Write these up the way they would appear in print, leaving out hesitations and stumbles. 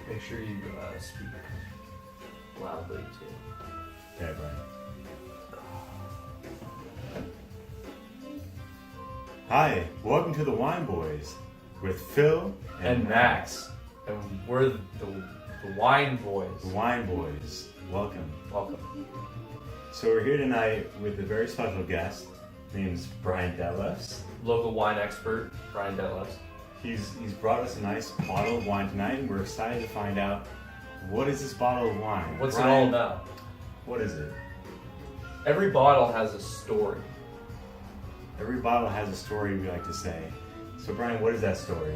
Make sure you speak loudly too. Okay, Brian. Hi, welcome to the Wine Boys with Phil And Max. And we're the Wine Boys. The Wine Boys. Welcome. Welcome. So we're here tonight with a very special guest. His name's Brian Detlefs. Local wine expert, Brian Detlefs. He's brought us a nice bottle of wine tonight, and we're excited to find out what is this bottle of wine. What's Brian, it all about? What is it? Every bottle has a story. Every bottle has a story, we like to say. So Brian, what is that story?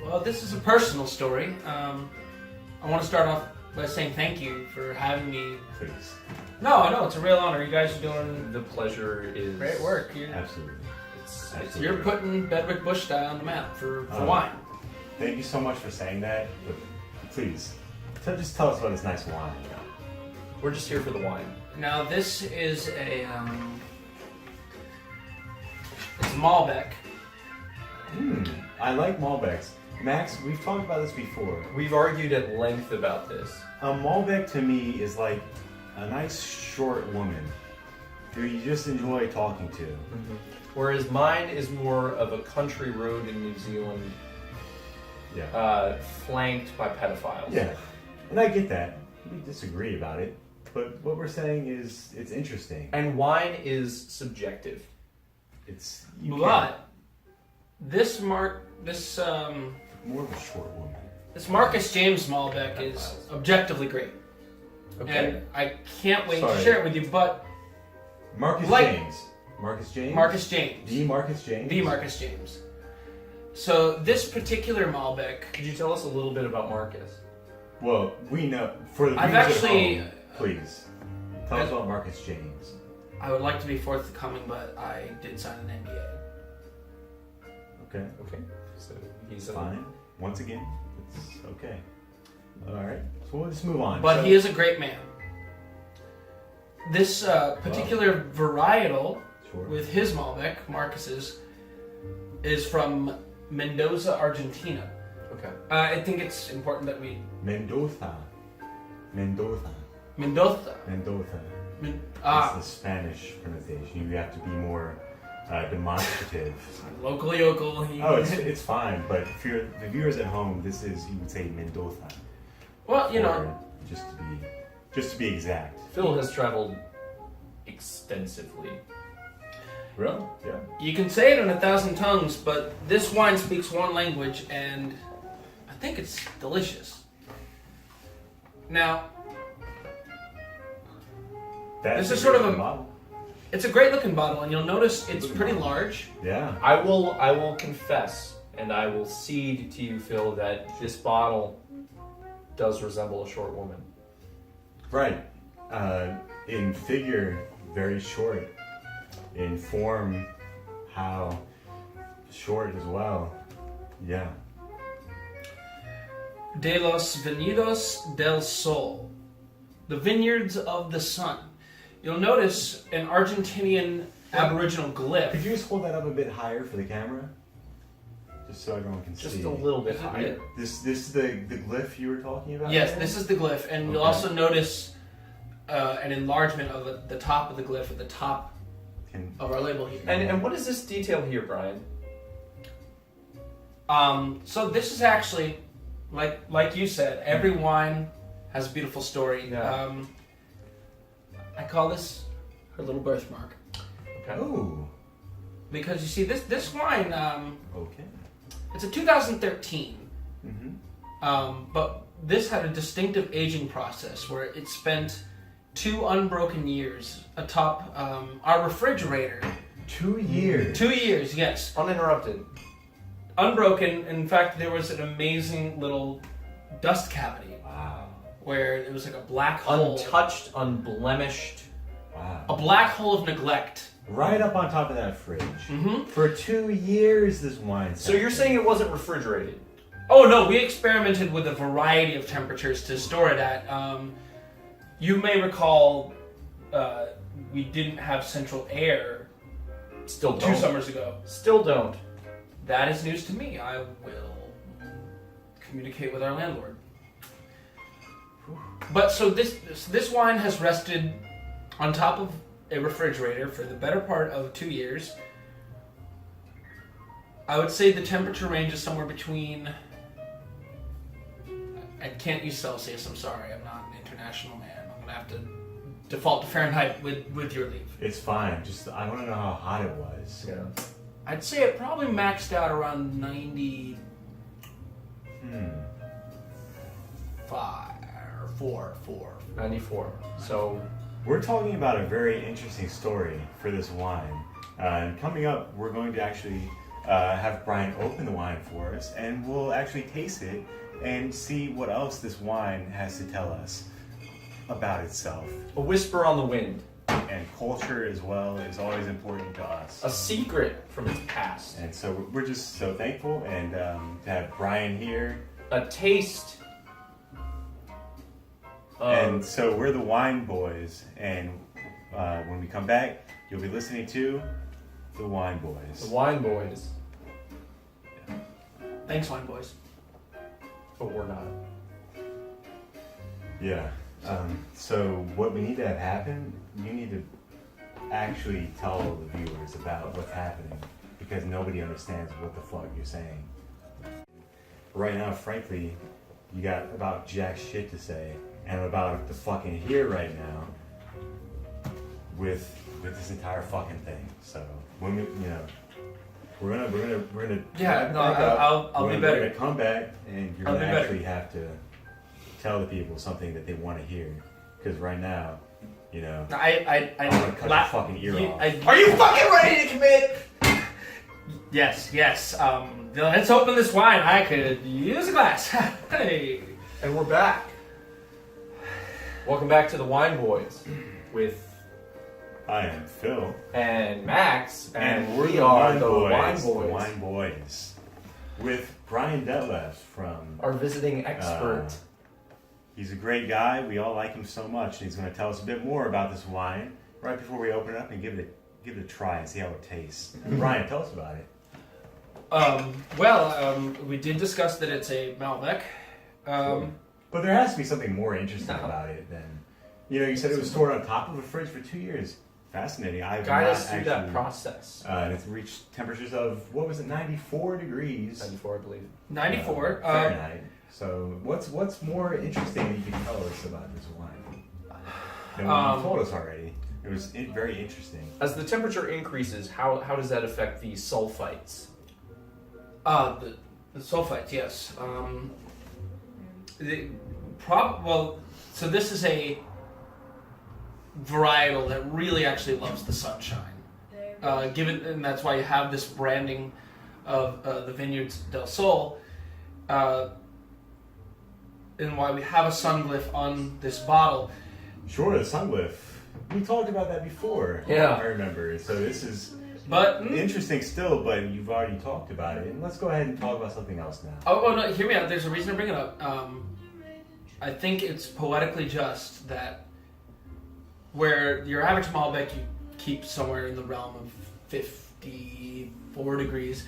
Well, this is a personal story. I want to start off by saying thank you for having me. Please. No, it's a real honor. You guys are doing The pleasure is great work. Absolutely. You're putting Bedwick Bush style on the map for Oh. wine. Thank you so much for saying that, but please, just tell us about this nice wine. We're just here for the wine. Now, this is a it's a Malbec. I like Malbecs. Max, we've talked about this before. We've argued at length about this. A Malbec to me is like a nice short woman who you just enjoy talking to. Mm-hmm. Whereas mine is more of a country road in New Zealand, flanked by pedophiles. Yeah, and I get that. We disagree about it, but what we're saying is it's interesting. And wine is subjective. It's But this more of a short woman. this Marcus James Malbec is objectively great. Okay. And I can't wait Sorry. to share it with you, but Marcus Like- James. Marcus James? Marcus James. The Marcus James? The Marcus James. So this particular Malbec, Could you tell us a little bit about Marcus? Well, we know. For the I've viewers actually- at home, please, tell us about Marcus James. I would like to be forthcoming, but I did sign an NDA. Okay. Okay. So he's Fine. Once again, it's okay. Alright, so we'll just move on. But So- he is a great man. This particular varietal Sure. with his Malbec, Marcus's, is from Mendoza, Argentina. Okay. I think it's important that we... Mendoza. Mendoza. Mendoza. Men- It's the Spanish pronunciation. You have to be more demonstrative. local yokel. Oh, it's fine. But for the viewers at home, you would say Mendoza. Well, you know, Or just to be exact. Phil has traveled extensively. Really? Yeah. you can say it in 1,000 tongues, but this wine speaks one language, and I think it's delicious. Now, That's This is sort of a- model. it's a great looking bottle, and you'll notice it's pretty large. Yeah. I will confess, and I will cede to you, Phil, that this bottle does resemble a short woman. Right. In figure, very short. In form, how short as well. Yeah. De los Viñedos del Sol, the vineyards of the sun. You'll notice an Argentinian Aboriginal glyph. Could you just hold that up a bit higher for the camera? Just so everyone can see. Just a little bit higher. This is the glyph you were talking about? Yes, there? this is the glyph, and you'll Okay. also notice an enlargement of the top of the glyph at the top of our label here. And what is this detail here, Brian? So this is actually, like you said, every wine has a beautiful story. Yeah. I call this her little birthmark. Okay. Oh. Because you see, this wine, Okay. it's a 2013. Mm-hmm. But this had a distinctive aging process where it spent 2 unbroken years atop our refrigerator. 2 years. 2 years, yes. Uninterrupted. Unbroken. In fact, there was an amazing little dust cavity Wow. where it was like a black hole. Untouched, unblemished. Wow. A black hole of neglect. Right up on top of that fridge. Mm-hmm. For 2 years, this wine. So you're saying it wasn't refrigerated? Oh no, we experimented with a variety of temperatures to store it at. You may recall we didn't have central air Still 2 don't. summers ago. Still don't. That is news to me. I will communicate with our landlord. But so this wine has rested on top of a refrigerator for the better part of 2 years. I would say the temperature range is somewhere between... I can't use Celsius, I'm sorry. I'm not an international man. I'm going to have to default to Fahrenheit with your leave. It's fine. Just I want to know how hot it was. Yeah. I'd say it probably maxed out around 95 or 4. 94. So We're talking about a very interesting story for this wine. And coming up, we're going to actually have Brian open the wine for us, and we'll actually taste it and see what else this wine has to tell us about itself. a whisper on the wind. And culture as well is always important to us. A secret from its past. And so we're just so thankful and to have Brian here. A taste. And so we're the Wine Boys, and when we come back, you'll be listening to the Wine Boys. The Wine Boys. Thanks, wine boys. But we're not. Yeah. So what we need to have happen, you need to actually tell the viewers about what's happening, because nobody understands what the fuck you're saying. Right now, frankly, you got about jack shit to say, and I'm about to fucking hear right now with this entire fucking thing. So when we, we're gonna Yeah, no, back up. I'll be We're better. gonna come back, and you're I'll gonna be better. actually have to tell the people something that they want to hear. Because right now, I'm gonna cut your fucking ear off. Are you fucking ready to commit? Yes. Let's open this wine. I could use a glass. Hey. And we're back. Welcome back to the Wine Boys with I am Phil, and Max, and we're we the are Wine the Boys, Wine the Boys, Wine Boys, with Brian Detlefs from. our visiting expert. He's a great guy. We all like him so much, and he's going to tell us a bit more about this wine right before we open it up and give it a try and see how it tastes. Brian, tell us about it. We did discuss that it's a Malbec. But there has to be something more interesting about it than, you said it was stored on top of a fridge for 2 years. Fascinating. I've Guide not us through actually, that process. And it's reached temperatures of, 94 degrees 94, I believe. 94. Fahrenheit. So what's more interesting that you can tell us about this wine than what you told us already? It was very interesting. As the temperature increases, how does that affect the sulfites? The sulfites, yes. So this is a varietal that really actually loves the sunshine. And that's why you have this branding of the Vineyards del Sol, and why we have a sun glyph on this bottle. Sure, the sun glyph. We talked about that before. Yeah. I remember. So this is But interesting still, but you've already talked about it. And let's go ahead and talk about something else now. oh no, hear me out. There's a reason to bring it up. I think it's poetically just that where your average Malbec you keep somewhere in the realm of 54 degrees.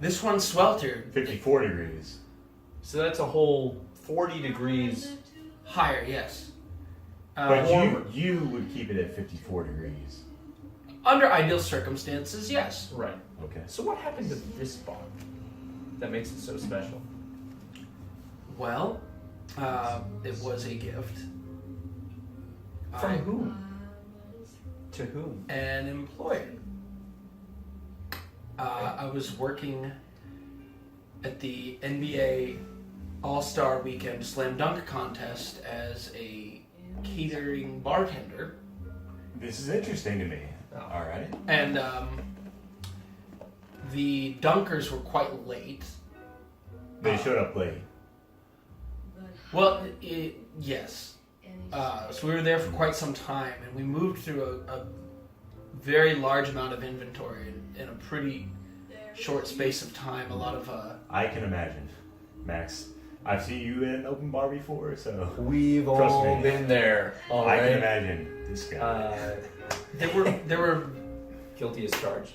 This one's sweltered. 54 degrees. So that's a whole 40 degrees. Higher, yes. But you would keep it at 54 degrees. Under ideal circumstances, yes. Right. Okay. So what happened to this bottle that makes it so special? Well, it was a gift. From whom? To whom? An employer. I was working at the NBA All-Star Weekend Slam Dunk Contest as a catering bartender. This is interesting to me. All right. And the dunkers were quite late. They showed up late. Well, yes. So we were there for quite some time, and we moved through a very large amount of inventory in a pretty short space of time. A lot of I can imagine, Max. I've seen you in an open bar before, so We've Trust all me. been there. All I can right. imagine this guy. there were. Guilty as charged.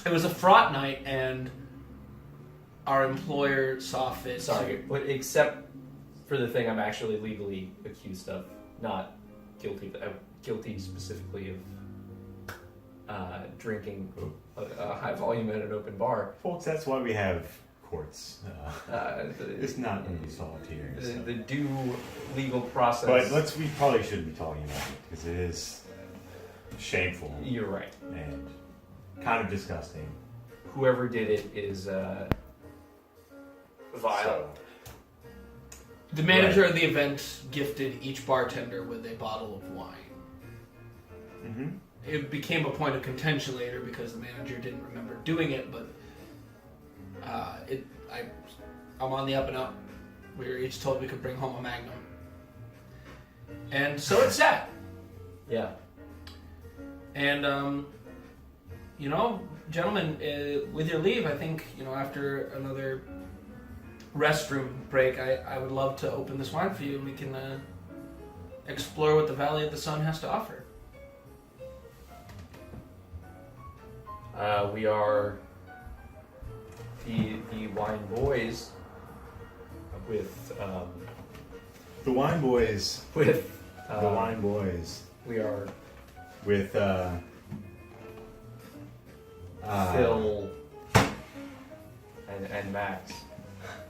It was a fraught night, and our employer saw fit. Sorry, but except for the thing I'm actually legally accused of, not guilty specifically of drinking a high volume at an open bar. Folks, that's why we have courts. It's not going to be solved here. The due legal process. But we probably shouldn't be talking about it because it is shameful. You're right. And kind of disgusting. Whoever did it is vile. So, The manager of the event gifted each bartender with a bottle of wine. mm-hmm. It became a point of contention later because the manager didn't remember doing it, but I'm on the up and up. We were each told we could bring home a Magnum. And so it sat. Yeah. And, gentlemen, with your leave, I think, after another restroom break, I would love to open this wine for you and we can explore what the Valley of the Sun has to offer. We are the Wine Boys with The Wine Boys. with The Wine Boys. we are With Phil and Max,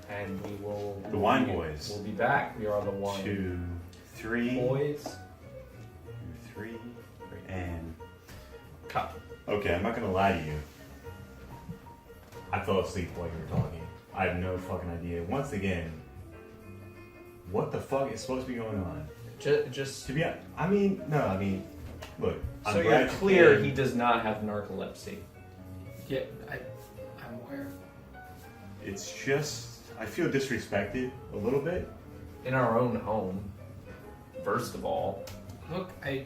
and we will The Wine Boys. We'll be back. We are the Wine 2, 3, Boys. 2, 3, and Cut. okay, I'm not gonna lie to you. I fell asleep while you were talking. I have no fucking idea. Once again, what the fuck is supposed to be going on? Just To be honest, look. I'm so glad you're you clear, came. he does not have narcolepsy. Yeah, I'm aware. It's just I feel disrespected a little bit. In our own home, first of all. Look, I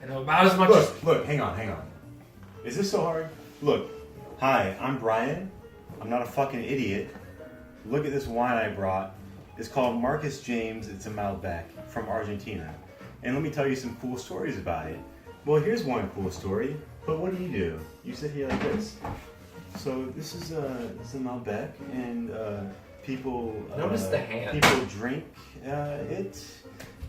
know about as much as... Look, hang on. Is this so hard? Look, hi, I'm Brian. I'm not a fucking idiot. Look at this wine I brought. It's called Marcus James. It's a Malbec from Argentina. And let me tell you some cool stories about it. Well, here's one cool story. But what do? You sit here like this. So this is a Malbec, and people Notice the hand. People drink it.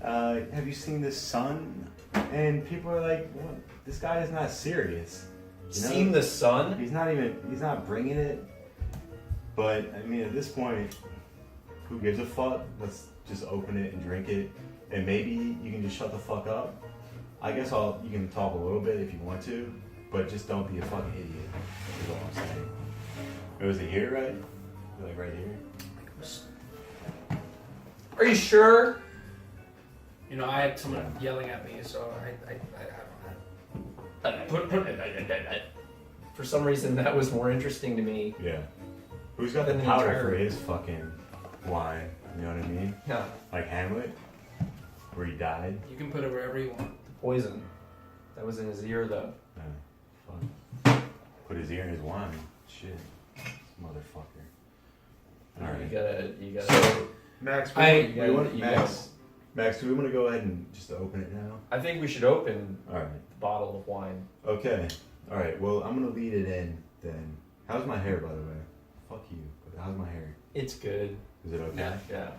Have you seen the sun? And people are like, what? This guy is not serious. You know? Seen the sun? He's not bringing it. But I mean, at this point, who gives a fuck? Let's just open it and drink it, and maybe you can just shut the fuck up. I guess you can talk a little bit if you want to, but just don't be a fucking idiot. Is all I'm saying. Was it here, right? Like right here? Are you sure? I had someone yelling at me, so I don't know. For some reason, that was more interesting to me. Yeah. Who's got the Than the powder entire- for his fucking wine? You know what I mean? Yeah. Like Hamlet, where he died. You can put it wherever you want. Poison. That was in his ear, though. Fuck. Put his ear in his wine. Shit, motherfucker. All right. You gotta. So, Max, you Max, do we want to go ahead and just open it now? I think we should open All right. the bottle of wine. Okay. All right. Well, I'm gonna lead it in then. How's my hair, by the way? Fuck you. But how's my hair? It's good. Is it okay? Yeah. Yeah.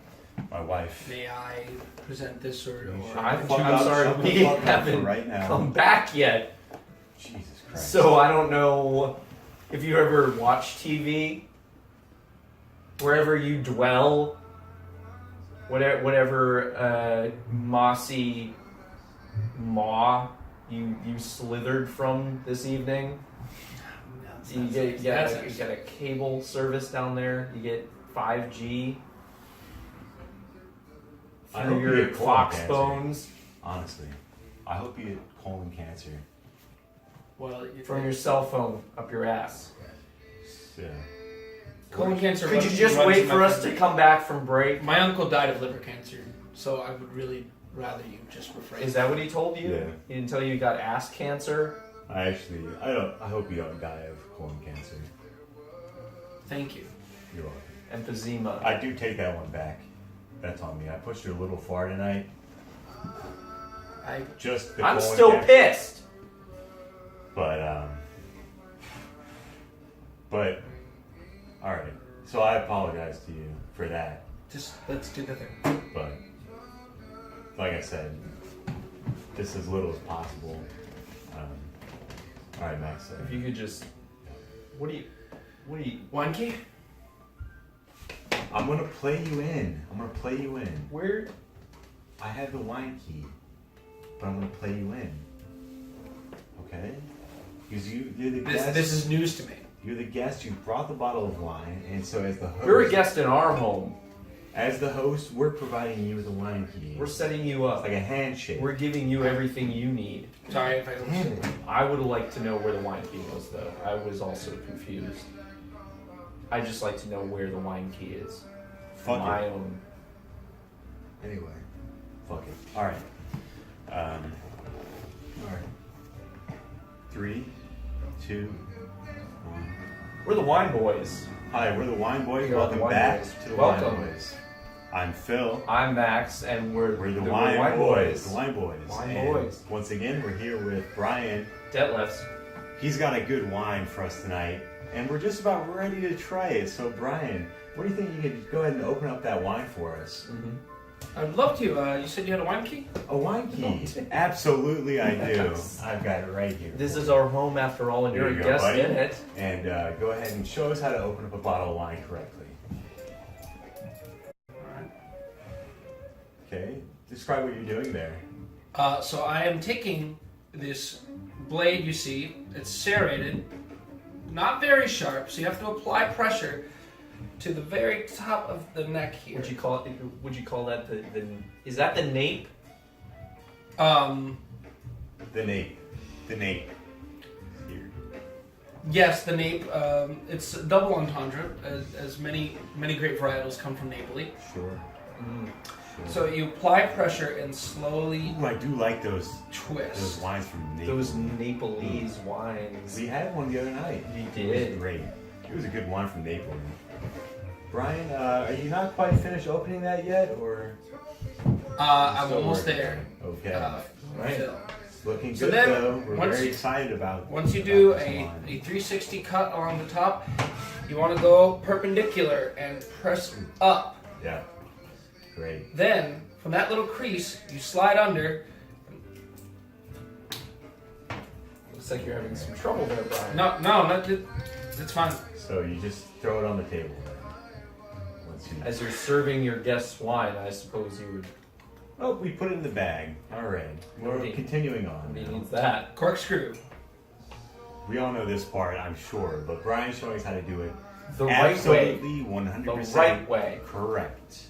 My wife. May I present this or... I'm Fuck up, sorry, shut the we fuck up for haven't right now. come back yet. Jesus Christ. So I don't know if you ever watch TV. Wherever you dwell, whatever mossy maw you slithered from this evening. You get a cable service down there. You get 5G I through hope you your get colon Fox cancer. bones Honestly, I hope you get colon cancer. Well, from your cell phone up your ass. Yeah. colon cancer... Could you just wait for us to come back from break? My uncle died of liver cancer, so I would really rather you just refrain. Is that what he told you? Yeah. He didn't tell you you got ass cancer? I hope you don't die of colon cancer. Thank you. You're welcome. Emphysema. I do take that one back. That's on me. I pushed you a little far tonight. Just the I'm colon still cancer. pissed. But all right. So I apologize to you for that. Just let's do the thing. But like I said, just as little as possible. All right, Max. If you could just, what do you? Wine key? I'm gonna play you in. Where? I have the wine key, but I'm gonna play you in. Okay? Because you're the guest. This is news to me. You're the guest. You brought the bottle of wine, and so as the host, You're a guest in our home. As the host, we're providing you with the wine key. We're setting you up. It's like a handshake. We're giving you everything you need. Sorry if I don't. I would like to know where the wine key was, though. I was also confused. I'd just like to know where the wine key is. Fuck my it. own. Anyway, fuck it. All right. All right. 3, 2, 1. We're the Wine Boys. Hi, we're the Wine Boys. We are the Welcome Wine back Boys. to the Welcome. Wine Boys. I'm Phil. I'm Max, and we're the Wine Wine Boys. The Wine Boys. Wine And Boys. Once again, we're here with Brian. Detlefs. He's got a good wine for us tonight, and we're just about ready to try it. So, Brian, what do you think you could go ahead and open up that wine for us? Mm-hmm. I'd love to. You said you had a wine key? A wine key? Absolutely, I do. Yes. I've got it right here. This is our home after all, and Here you're you a go, guest buddy. in it. And go ahead and show us how to open up a bottle of wine correctly. Okay. Describe what you're doing there. So I am taking this blade you see. It's serrated, not very sharp, so you have to apply pressure to the very top of the neck here. Would you call that the is that the nape? The nape. The nape. Here. Yes, the nape. It's a double entendre, as many grape varietals come from Napoli. Sure. Mm. So you apply pressure and slowly Ooh, I do like those twist. wines from Naples. Those Nepalese wines. We had one the other night. We It did. was great. It was a good wine from Naples. Brian, are you not quite finished opening that yet, or? I'm Still almost working there. on it? Okay. Right. Phil. It's looking So good then, though. We're once very you- excited about. Once you about do this a wine. 360 cut along the top, you want to go perpendicular and press up. Yeah. Great. Then, from that little crease, you slide under. Looks like you're having some trouble there, Brian. No, it's fine. So you just throw it on the table. Then. Once you. As you're serving your guests wine, I suppose you would. Oh, we put it in the bag. All right. We're Nobody- continuing on. Nobody now. needs that. Corkscrew. We all know this part, I'm sure, but Brian's showing us how to do it. The right way. Absolutely, 100% The right way. correct.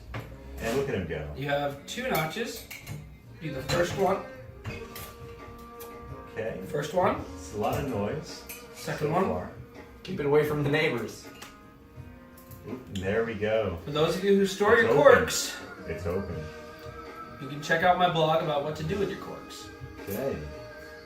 And look at him go. You have 2 notches. Do the first one. Okay. First one. It's a lot of noise. Second so one. far. Keep it away from the neighbors. Oop, and there we go. For those of you who store It's your open. corks, It's open. you can check out my blog about what to do with your corks. Okay.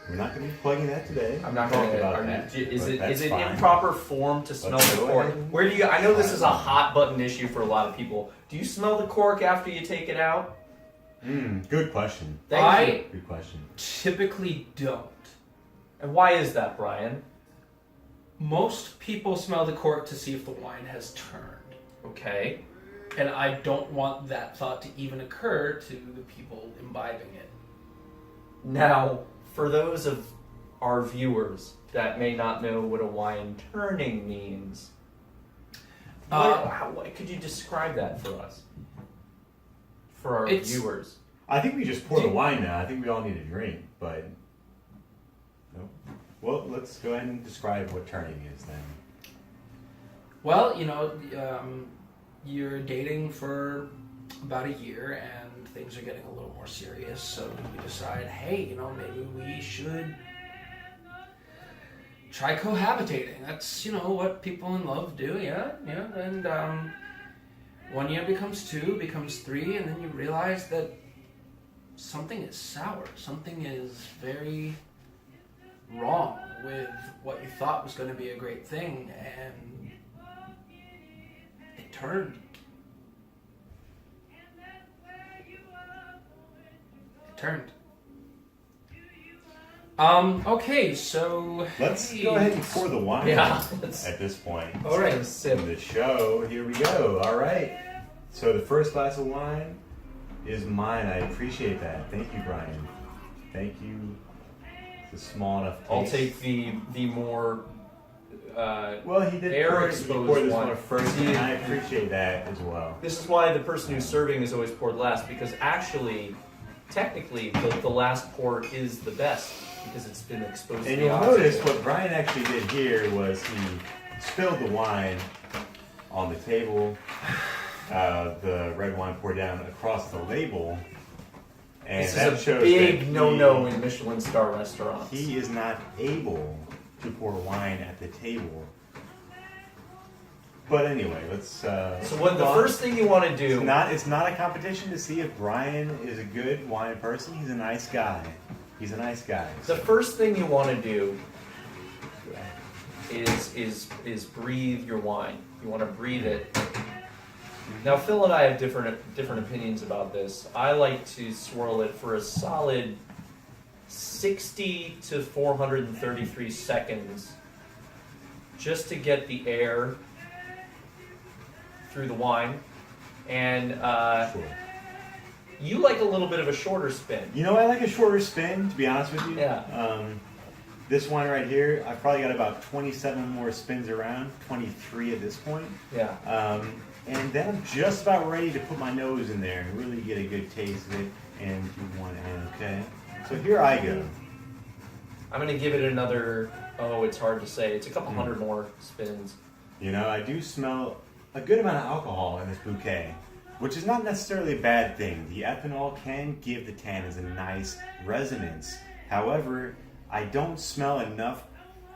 We're not going to be plugging that today. I'm not Talk going about to. that. Is but it that's fine. improper form to smell Let's the go cork? ahead. Where do you? I know this is a hot button issue for a lot of people. Do you smell the cork after you take it out? Good question. Thank you. Good question. Typically don't. And why is that, Brian? Most people smell the cork to see if the wine has turned. Okay. And I don't want that thought to even occur to the people imbibing it. Now, for those of our viewers that may not know what a wine turning means, what could you describe that for us? For our viewers. I think we just pour the wine now. I think we all need a drink, but no. Well, let's go ahead and describe what turning is then. Well, you're dating for about a year and things are getting a little more serious, so you decide, hey, maybe we should try cohabitating. That's, what people in love do, yeah. And 1 year becomes 2, becomes 3, and then you realize that something is sour. Something is very wrong with what you thought was going to be a great thing, and it turned. Okay, so Let's go ahead and pour the wine Yeah. at this point. All right. Sip. In the show, here we go. All right. So the first glass of wine is mine. I appreciate that. Thank you, Brian. Thank you. It's a small enough taste. I'll take the more Well, he did air pour exposed this wine. one first, and I appreciate that as well. This is why the person who's serving is always poured last, because actually, technically, the last pour is the best because it's been exposed to And the you'll oxygen. notice what Brian actually did here was he spilled the wine on the table. The red wine poured down across the label. And This that is a shows big that no-no in Michelin star restaurants. he is not able to pour wine at the table. But anyway, let's. So what the first thing you want to do? It's not a competition to see if Brian is a good wine person. He's a nice guy. He's a nice guy. The first thing you want to do is breathe your wine. You want to breathe it. Now Phil and I have different opinions about this. I like to swirl it for a solid 60 to 433 seconds, just to get the air through the wine. And Sure. you like a little bit of a shorter spin. You know, I like a shorter spin, to be honest with you. Yeah. This one right here, I've probably got about 27 more spins around, 23 at this point. Yeah. And then I'm just about ready to put my nose in there and really get a good taste of it and do one hand, okay? So here I go. I'm going to give it another, it's hard to say. It's a couple hundred more spins. You know, I do smell a good amount of alcohol in this bouquet, which is not necessarily a bad thing. The ethanol can give the tannins a nice resonance. However, I don't smell enough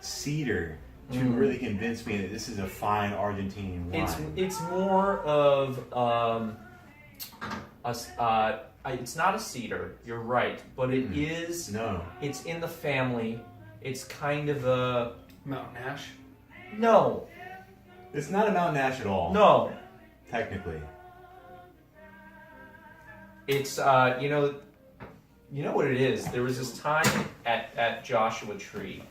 cedar to really convince me that this is a fine Argentinian wine. It's more of it's not a cedar. You're right, but it is. No. It's in the family. It's kind of a Mountain Ash. no. It's not a Mountain Ash at all. No. Technically. It's you know what it is. There was this time at Joshua Tree.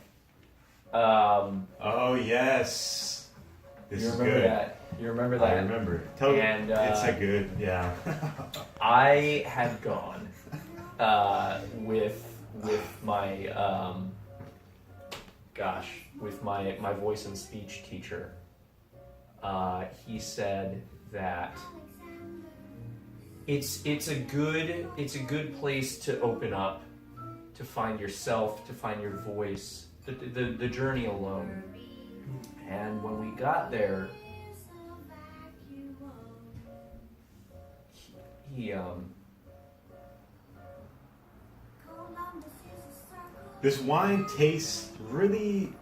Oh, yes. This You is remember good. that? You remember that? I remember. Totally. And, it's a good, yeah. I had gone with my with my voice and speech teacher. He said that it's a good place to open up, to find yourself, to find your voice, the journey alone. And when we got there, he This wine tastes really,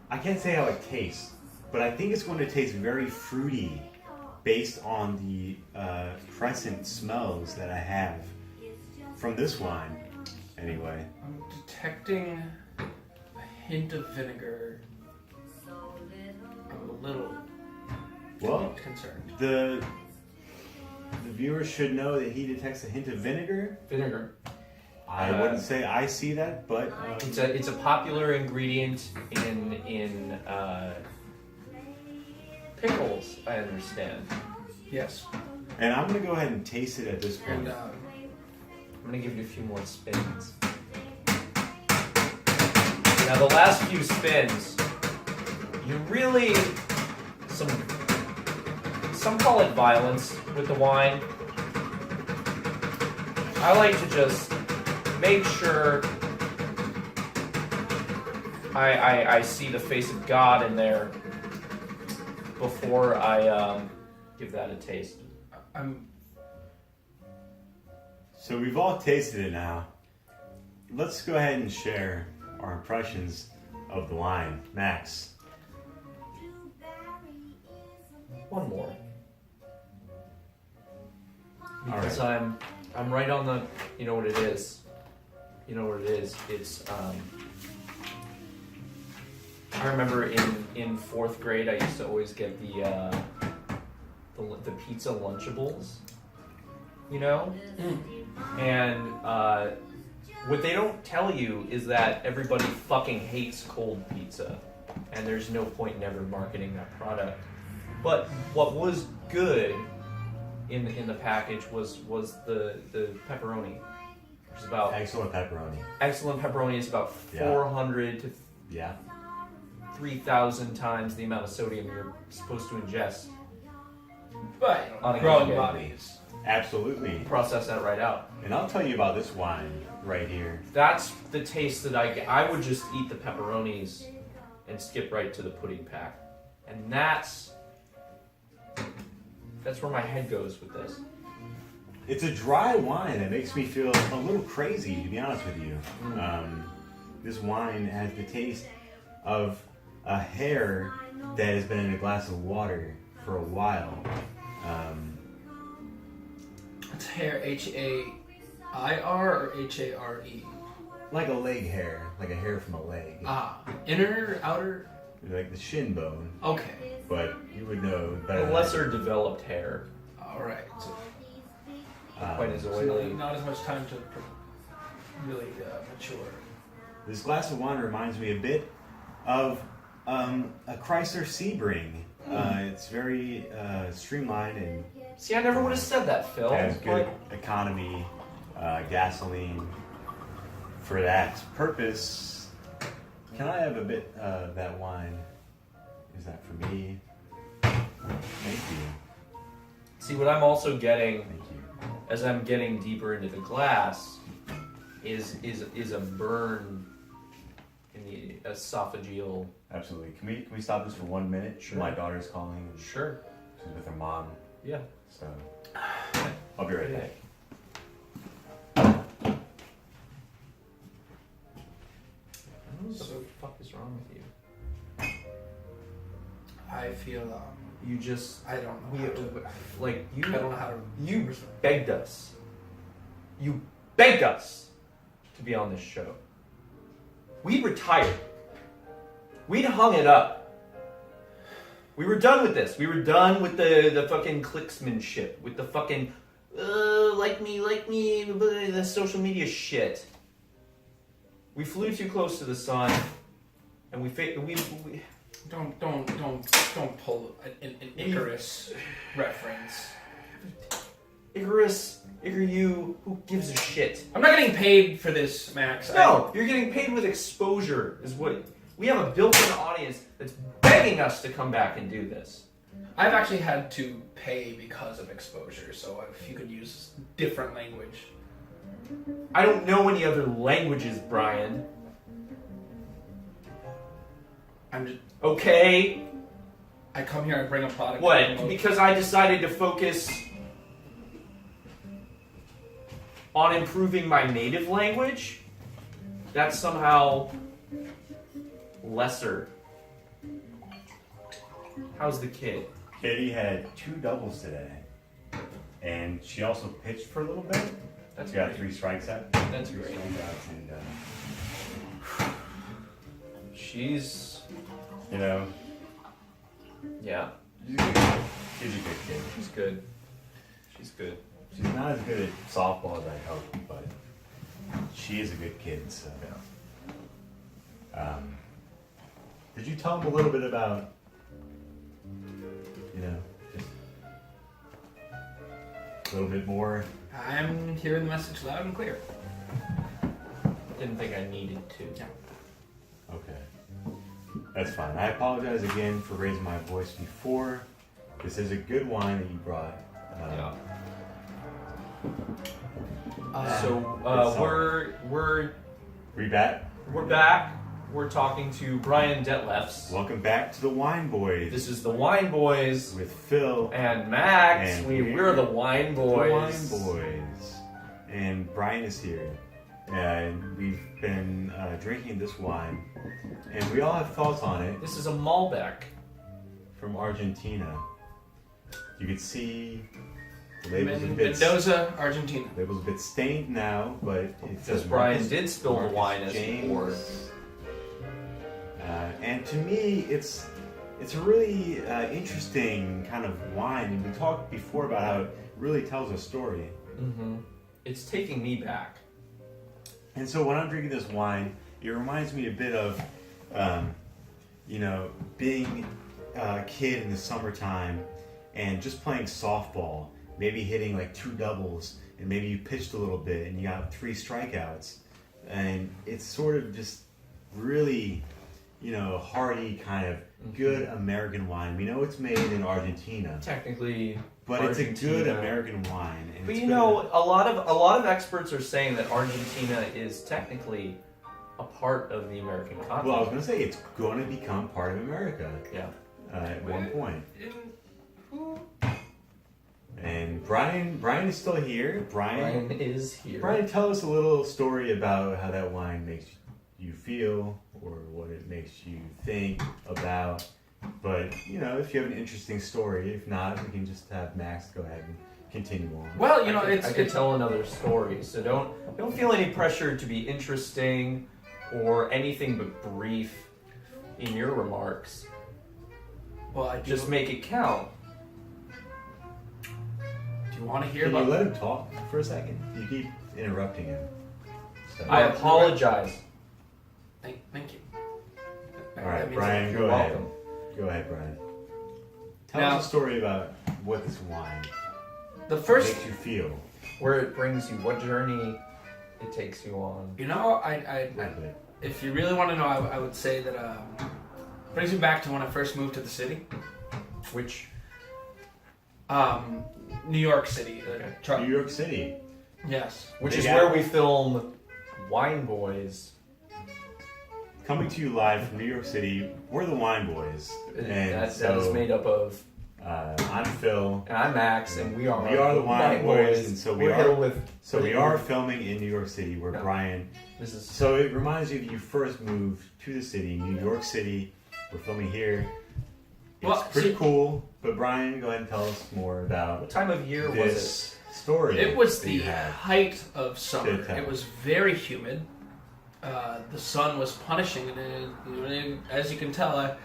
I can't say how it tastes, but I think it's going to taste very fruity based on the crescent smells that I have from this wine. Anyway. I'm detecting a hint of vinegar. I'm a little concerned. The viewer should know that he detects a hint of vinegar. vinegar. I wouldn't say I see that, but It's a popular ingredient in pickles. I understand. Yes. and I'm gonna go ahead and taste it at this point. And I'm gonna give you a few more spins. Now the last few spins, you really some call it violence with the wine. I like to just make sure I see the face of God in there before I give that a taste. So we've all tasted it now. Let's go ahead and share our impressions of the wine. Max. One more. All Because right. I'm right on the, you know what it is. You know what it is. It's I remember in fourth grade I used to always get the pizza Lunchables, you know, and What they don't tell you is that everybody fucking hates cold pizza, and there's no point in ever marketing that product. But what was good in the package was the pepperoni. Which is about Excellent pepperoni. Excellent pepperoni is about Yeah. 400 to Yeah. 3,000 times the amount of sodium you're supposed to ingest. But On a growing given day. bodies. Absolutely. Process that right out. And I'll tell you about this wine right here. That's the taste that I get. I would just eat the pepperonis and skip right to the pudding pack. And that's where my head goes with this. It's a dry wine that makes me feel a little crazy, to be honest with you. This wine has the taste of a hair that has been in a glass of water for a while. It's hair, H-A-I-R or H-A-R-E? Like a leg hair, like a hair from a leg. Inner, outer? Like the shin bone, Okay. but you would know better. A than lesser developed hair. Alright. So, Quite as so oily. not as much time to really mature. This glass of wine reminds me a bit of a Chrysler Sebring. It's very streamlined and See, I never would have said that, Phil. has good But economy, gasoline. For that purpose, can I have a bit of that wine? Is that for me? Thank you. see, what I'm also getting Thank you. as I'm getting deeper into the glass is a burn in the esophageal. Absolutely. Can we stop this for 1 minute? Sure. My daughter's calling. Sure. She's with her mom. Yeah. So I'll be right back. What the fuck is wrong with you? I feel, You just I don't know. we how to, like you. I don't know how to. You begged us. You begged us to be on this show. We retired. We'd hung it up. We were done with this. We were done with the fucking clicksmanship, with the fucking like me, the social media shit. We flew too close to the sun, and we Don't pull an Icarus reference. Icarus, you, who gives a shit? I'm not getting paid for this, Max. No, you're getting paid with exposure, is what. We have a built-in audience that's begging us to come back and do this. I've actually had to pay because of exposure, so if you could use different language. I don't know any other languages, Brian. I'm just. Okay? I come here and bring a product. What? Because I decided to focus on improving my native language? That's somehow lesser. How's the kid? Katie had 2 doubles today, and she also pitched for a little bit. That's She got great. 3 strikes out. That's 3 great. strikeouts, and She's... you know, Yeah, she's a good kid. She's a good kid. she's good. She's good. She's not as good at softball as I hoped, but she is a good kid. So, did you tell him a little bit about, just a little bit more? I'm hearing the message loud and clear. Didn't think I needed to. Yeah. Okay, that's fine. I apologize again for raising my voice before. This is a good wine that you brought. Yeah. It's So we're back. we're back. We're talking to Brian Detlefs. Welcome back to the Wine Boys This is the Wine Boys with Phil. and Max. And We're the Wine Boys. The Wine Boys. And Brian is here. And we've been drinking this wine. And we all have thoughts on it This is a Malbec. from Argentina. You can see the label's a bit, Mendoza, Argentina. label's a bit stained now, but it says Because Brian Marcus- did spill the Marcus wine as he James. poured. And to me, it's a really interesting kind of wine. And we talked before about how it really tells a story. Mm-hmm. It's taking me back. And so when I'm drinking this wine, it reminds me a bit of, being a kid in the summertime and just playing softball, maybe hitting like 2 doubles, and maybe you pitched a little bit and you got 3 strikeouts. And it's sort of just really, hearty kind of good American wine. We know it's made in Argentina. Technically, but Argentina. It's a good American wine. And but it's a lot of experts are saying that Argentina is technically a part of the American continent. Well, I was going to say it's going to become part of America. Yeah. At one point. And Brian is still here. Brian is here. Brian, tell us a little story about how that wine makes you feel, or what it makes you think about. But if you have an interesting story, if not, we can just have Max go ahead and continue on. Well, I could tell another story, so don't feel any pressure to be interesting or anything but brief in your remarks. Well, I do. Just make it count. Do you want to hear Can about? you let him talk for a second? You keep interrupting him. So. I apologize. Thank you. All right, That means Brian, You're go ahead. welcome. Go ahead, Brian. Tell Now- us a story about what this wine The first, makes you feel. Where it brings you, what journey it takes you on. I if you really want to know, I would say that brings me back to when I first moved to the city, Which New York City. New York City. Yes. Which Big is Apple. where we film Wine Boys. Coming to you live from New York City, we're the Wine Boys. And That is made up of, I'm Phil. and I'm Max, and we are the Wine Boys, and so we're here with. we are filming in New York City, where Yeah. Brian. This is So it reminds you of you first moved to the city, New York City. We're filming here. It's Well, pretty cool. But Brian, go ahead and tell us more about what time of year was it? this story. It was that the you had. height of summer. Good time. It was very humid. The sun was punishing, and as you can tell, I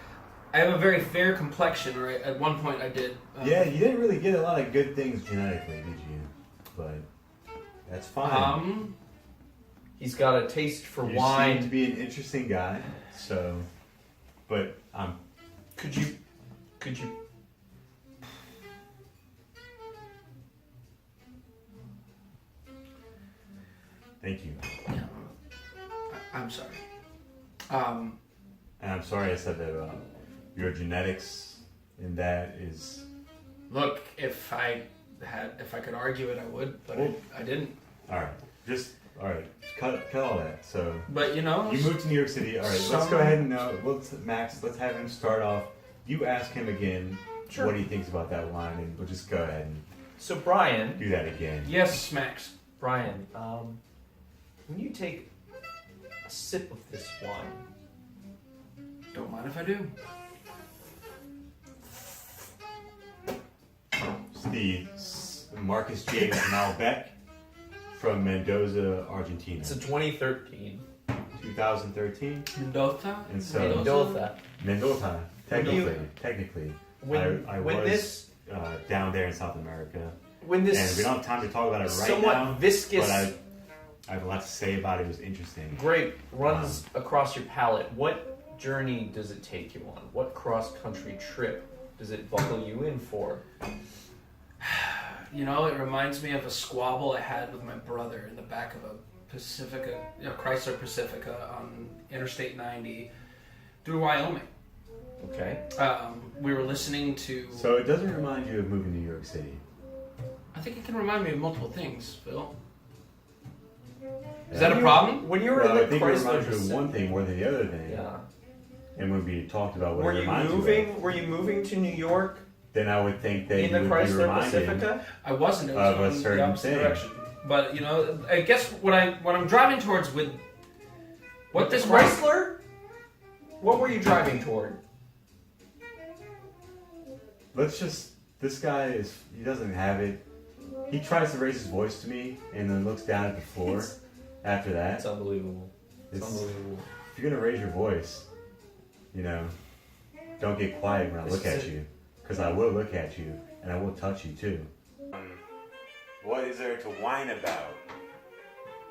have a very fair complexion. Or at one point, I did. Yeah, you didn't really get a lot of good things genetically, did you? But that's fine. He's got a taste for You wine. seem to be an interesting guy. So, but Could you? thank you. Yeah. I'm sorry. And I'm sorry I said that about your genetics, and that is. Look, if I could argue it, I would, but Well- I didn't. All right, just cut all that. So But you moved to New York City. All right, let's Some- go ahead and let's have him start off. You ask him again Sure. what he thinks about that wine, and we'll just go ahead and So Brian, do that again. Yes, Max. Brian, when you take a sip of this wine, Don't mind if I do. It's the Marcus James Malbec from Mendoza, Argentina, it's a 2013 2013. Mendoza. And so Mendoza. Mendoza, When technically, When I when was this down there in South America, when and we this don't have time to talk about it right somewhat now. viscous But I have a lot to say about it. It was interesting. grape runs across your palate, what journey does it take you on? What cross-country trip does it buckle you in for? It reminds me of a squabble I had with my brother in the back of a Pacifica, Chrysler Pacifica on Interstate 90 through Wyoming. Okay. We were listening to. So it doesn't remind you of moving to New York City. I think it can remind me of multiple things, Phil. Is Yeah. that a problem? When you were Well, I in the think it Chrysler reminds you of Pacifica, one thing more than the other thing. yeah. And when we talked about what Were it you reminds you moving? Were you moving to New York of, then I would think that in you the would be Chrysler reminded. Pacifica? I wasn't. It was Of a going the certain opposite thing. direction. But I guess what I'm driving towards with what With this the Chrysler? What were you driving toward? This guy he doesn't have it. He tries to raise his voice to me and then looks down at the floor after that. That's unbelievable. It's It's- unbelievable. If you're going to raise your voice, don't get quiet when I This look is at it. you. Because I will look at you and I will touch you too. What is there to whine about?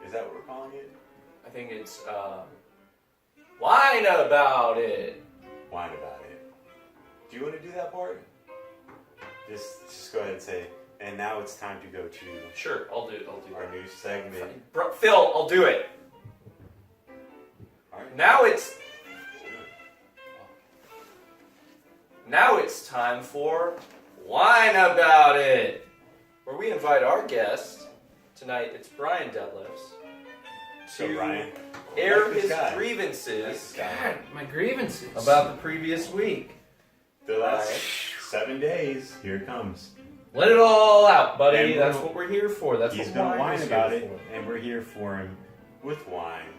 Is that what we're calling it? I think it's whine about it. Whine about it. Do you want to do that part? Just go ahead and say, and now it's time to go to Sure, I'll do our new segment. Phil, I'll do it. All right. Now it's time for Whine About It, where we invite our guest, tonight it's Brian Detlefs, So to Brian, air like this his guy. grievances God, my grievances. about the previous week. The last 7 days, here it comes. Let it all out, buddy. And That's what we're here for. That's He's what gonna wine whine is about here it, for. and we're here for him with wine.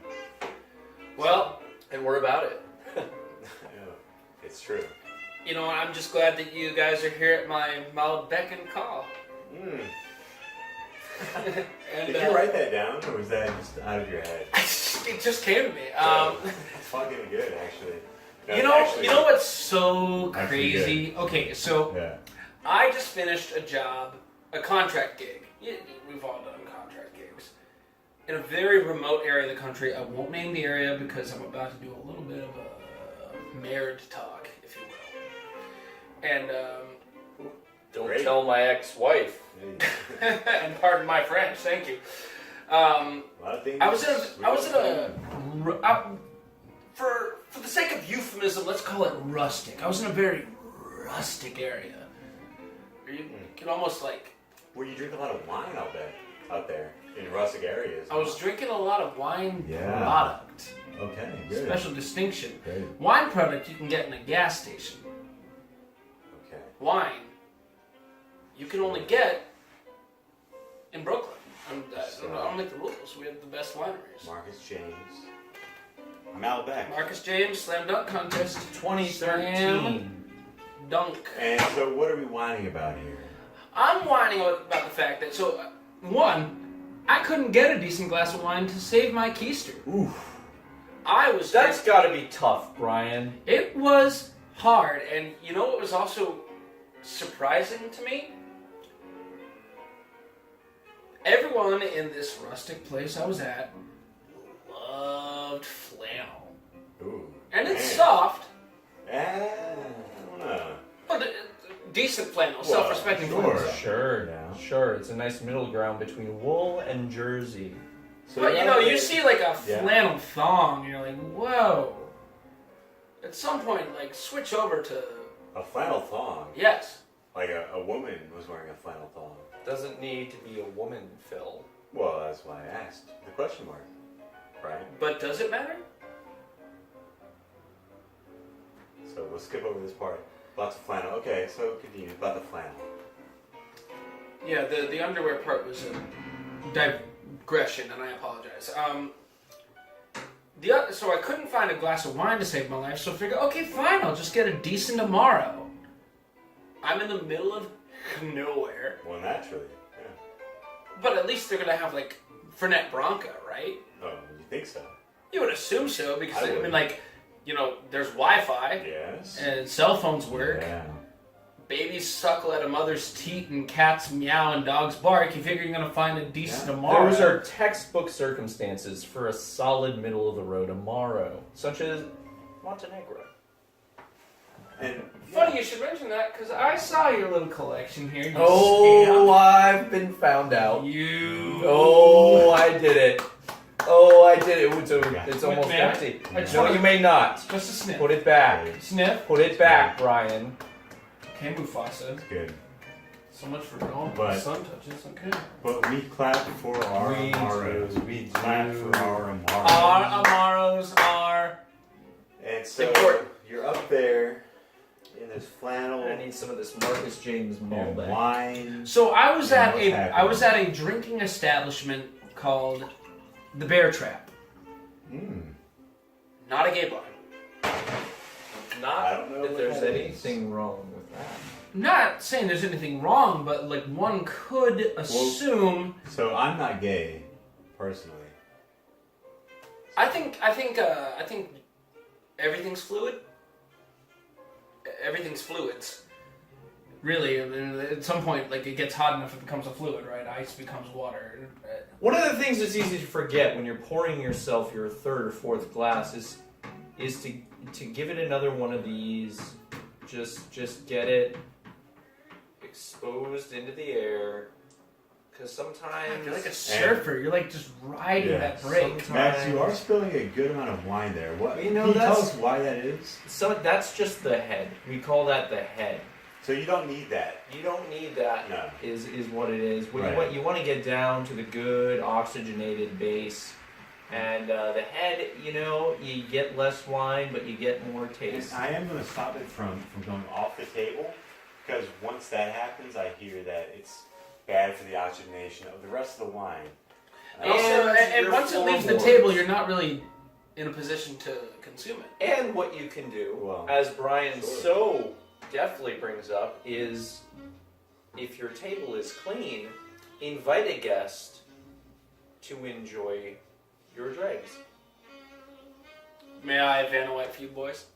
Well, And we're about it. Yeah, it's true. you know, I'm just glad that you guys are here at my Malbec and call. Mm. And, Did you write that down, or was that just out of your head? It just came to me. It's fucking good, actually. No, You know what's so Actually crazy? Okay, so Yeah. I just finished a contract gig. We've all done contract gigs. In a very remote area of the country. I won't name the area because I'm about to do a little bit of a marriage talk, if you will. And, Don't Great. tell my ex-wife. and pardon my French, thank you. A lot of things. For the sake of euphemism, let's call it rustic. I was in a very rustic area. You can almost like... Where you drink a lot of wine, I'll bet, out there in rustic areas. I was drinking a lot of wine Yeah. product. Okay, good. Special distinction. Great. Wine product you can get in a gas station. Okay. Wine you can only get in Brooklyn. I don't make the rules. We have the best wineries. Marcus James Malbec. Marcus James Slam Dunk Contest 2013. Dunk. And so, what are we whining about here? I'm whining about the fact that, one, I couldn't get a decent glass of wine to save my keister. Oof. That's got to be tough, Brian. It was hard, and you know what was also surprising to me? Everyone in this rustic place I was at loved flannel. Ooh. And it's Man. soft, I don't know. but decent flannel, self-respecting sure. flannel. Sure, Yeah. sure. It's a nice middle ground between wool and jersey. So But you're you out see like a Yeah. flannel thong, and you're like, whoa. At some point, switch over to, a flannel thong. yes. Like a woman was wearing a flannel thong. Doesn't need to be a woman, Phil. Well, that's why I asked the question mark. Right? But does it matter? So we'll skip over this part. Lots of flannel. Okay, so continue about the flannel. Yeah, the underwear part was a digression, and I apologize. So I couldn't find a glass of wine to save my life, so I figured, okay, fine, I'll just get a decent Amaro. I'm in the middle of nowhere, Well, naturally. Yeah. but at least they're gonna have Fernet Branca, right? Oh, you think so? You would assume so, because I would. there's Wi-Fi, Yes. and cell phones work. Yeah. Babies suckle at a mother's teat, and cats meow, and dogs bark. You figure you're gonna find a decent Amaro. Those are textbook circumstances for a solid middle-of-the-road Amaro, such as Montenegro. And Funny you should mention that, because I saw your little collection here. You Oh, I've been found out. scamp. You. Oh, I did it. Oh, I did it. It's almost May I? empty. I just No, wanna- you may not. Just a sniff. Put it back. Sniff. Put it back, Brian. Okay, Mufasa. good. So much for going. But- Sun touches. Okay. But we clap for our We Amaros. do. We clap for our Amaros. Our Amaros are. And so Important. you're up there in this flannel I need some of this Marcus James and Malbec. wine. So I was Yeah, at what's a happening? drinking establishment called the Bear Trap. Not a gay bar. I Not don't know that what there's that anything wrong with that. Not saying there's anything wrong, but one could assume. So I'm not gay, personally. I think everything's fluid. Everything's fluids. Really, and then at some point, like it gets hot enough, it becomes a fluid, right? Ice becomes water. One of the things that's easy to forget when you're pouring yourself your third or fourth glass is to give it another one of these. Just get it exposed into the air. Because sometimes You're like a surfer. You're like just riding that break. Max, you are spilling a good amount of wine there. What? You know, can you tell us why that is? So that's just the head. We call that the head. So you don't need that. You don't need that. No. Is what it is. Right. You want to get down to the good oxygenated base, and the head. You get less wine, but you get more taste. And I am going to stop it from going off the table, because once that happens, I hear that it's bad for the oxygenation of the rest of the wine. And once it leaves the table, you're not really in a position to consume it. And what you can do, as Brian so deftly brings up, is if your table is clean, invite a guest to enjoy your dregs. May I Vanna White for you boys?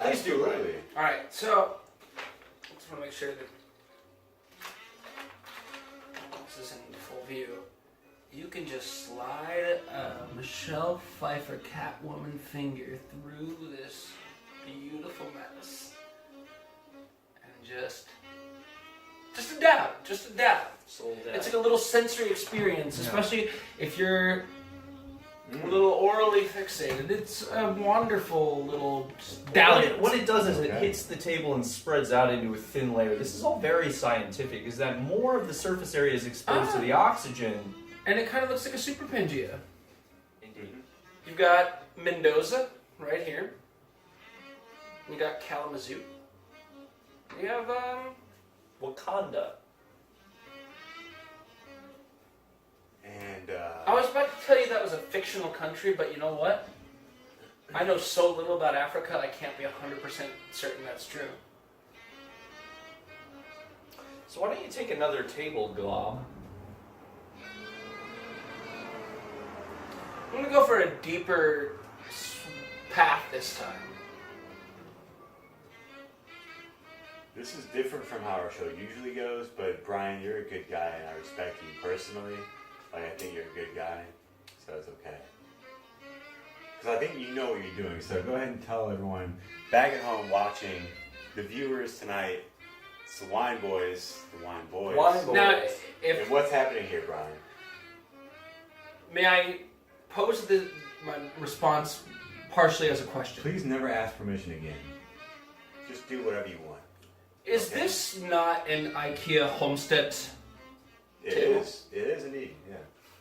Please do, Brian. Absolutely. All right, so I just want to make sure that this is in full view. You can just slide a Michelle Pfeiffer Catwoman finger through this beautiful mess, and just a dab. Sold out. It's like a little sensory experience, especially if you're a little orally fixated. It's a wonderful little dalliance. What it does is it hits the table and spreads out into a thin layer. This is all very scientific, is that more of the surface area is exposed to the oxygen. And it kind of looks like a super Pangea. Indeed. You've got Mendoza right here. You got Kalamazoo. You have, Wakanda. And I was about to tell you that was a fictional country, but you know what? I know so little about Africa, I can't be 100% certain that's true. So why don't you take another table glob? I'm going to go for a deeper path this time. this is different from how our show usually goes, but Brian, you're a good guy, and I respect you personally. Like, I think you're a good guy, so it's okay. Because I think you know what you're doing, so go ahead and tell everyone back at home watching, the viewers tonight, it's the Wine Boys, Wine Now, And what's happening here, Brian? may I pose my response partially as a question? Please never ask permission again. Just do whatever you want. Is Okay. this not an IKEA homestead? It Table? is. It is indeed, yeah.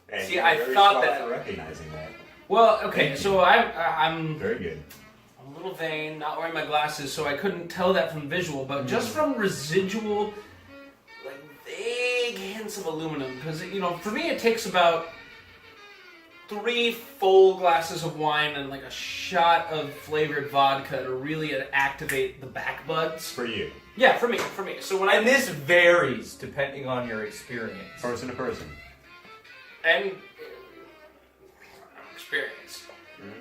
And See, you're I very thought smart that- for recognizing that. Well, okay, so I'm Very good. a little vain, not wearing my glasses, so I couldn't tell that from visual, but just from residual, like vague hints of aluminum, because for me it takes about 3 full glasses of wine and like a shot of flavored vodka to really activate the back buds. For you. Yeah, for me. So when And this varies depending on your experience. Person to person. and experience. Mhm.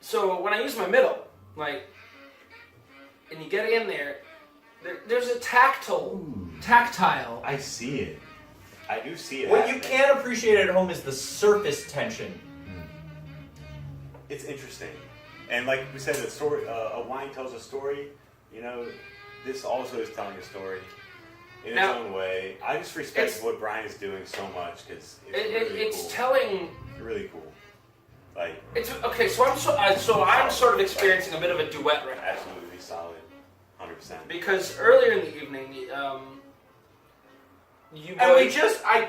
So when I use my middle, and you get in there's a tactile. I see it. I do see it. What you happening. can't appreciate at home is the surface tension. It's interesting. And like we said, the story, a wine tells a story. This also is telling a story in Now, its own way. I just respect it's- what Brian is doing so much because it's really It's cool. telling. It's really cool. Like, It's okay. So I'm sort of experiencing a bit of a duet right now. absolutely solid. 100%. Because earlier in the evening, you And we boys-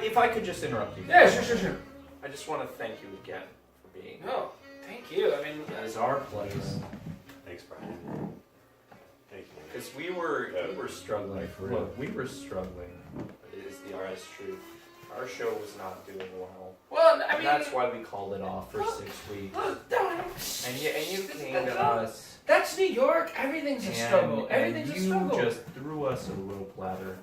if I could just interrupt you. Yeah, sure. I just want to thank you again for being here. No, thank you. I mean, It is our pleasure. Thanks, Brian. Thank you. Because we were struggling. For real. Look, we were struggling. It is the honest truth. Our show was not doing well. well, I And mean, that's why we called it off for 6 weeks. And you came to us. That's New York. Everything's a struggle. Everything's a struggle. You just threw us a rope ladder,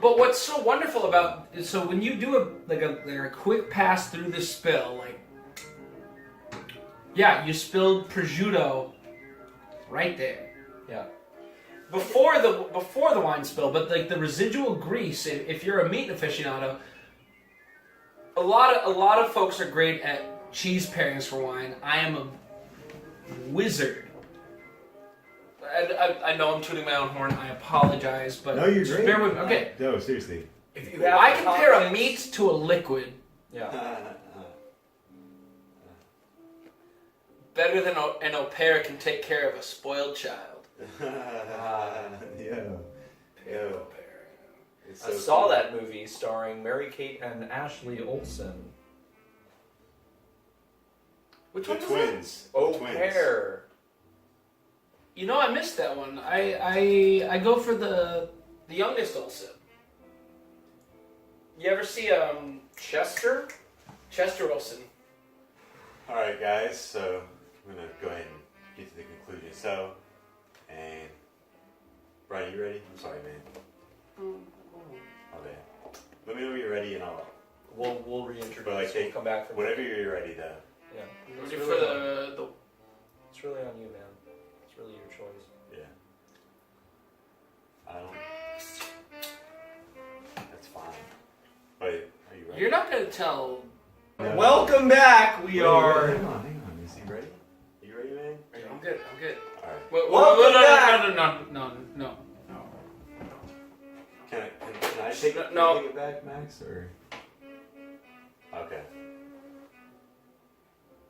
But what's so wonderful about when you do a quick pass through the spill, you spilled prosciutto right there. Yeah. before the wine spill, but like the residual grease. If you're a meat aficionado, a lot of folks are great at cheese pairings for wine. I am a wizard. I know I'm tooting my own horn. I apologize, but No, you're just great. bear with me. Okay, No, seriously. If you have I compare a confidence- meat to a liquid Yeah. better than an au pair can take care of a spoiled child. Yo. It's I so saw cool. that movie starring Mary-Kate and Ashley Olsen. Which The one was twins. Au The twins. pair. that? You know, I missed that one. I go for the youngest Olsen. You ever see Chester? Chester Olsen. Alright, guys, so I'm going to go ahead and get to the conclusion. So, and Brian, you ready? I'm sorry, man. Okay. Let me know when you're ready and I'll. We'll reintroduce. But like, we'll come back from whenever you're ready, though. Yeah. It's Ready really, for on, the it's really on you, man. It's really your choice. Yeah. I don't. That's fine. But are you ready? You're not gonna tell. No. Welcome back. We Wait, are. Hang on. Is he ready? You ready, man? I'm good. I'm good. Alright. Welcome back. No. Can I take it? No. Can I take it back, Max? Or. Okay.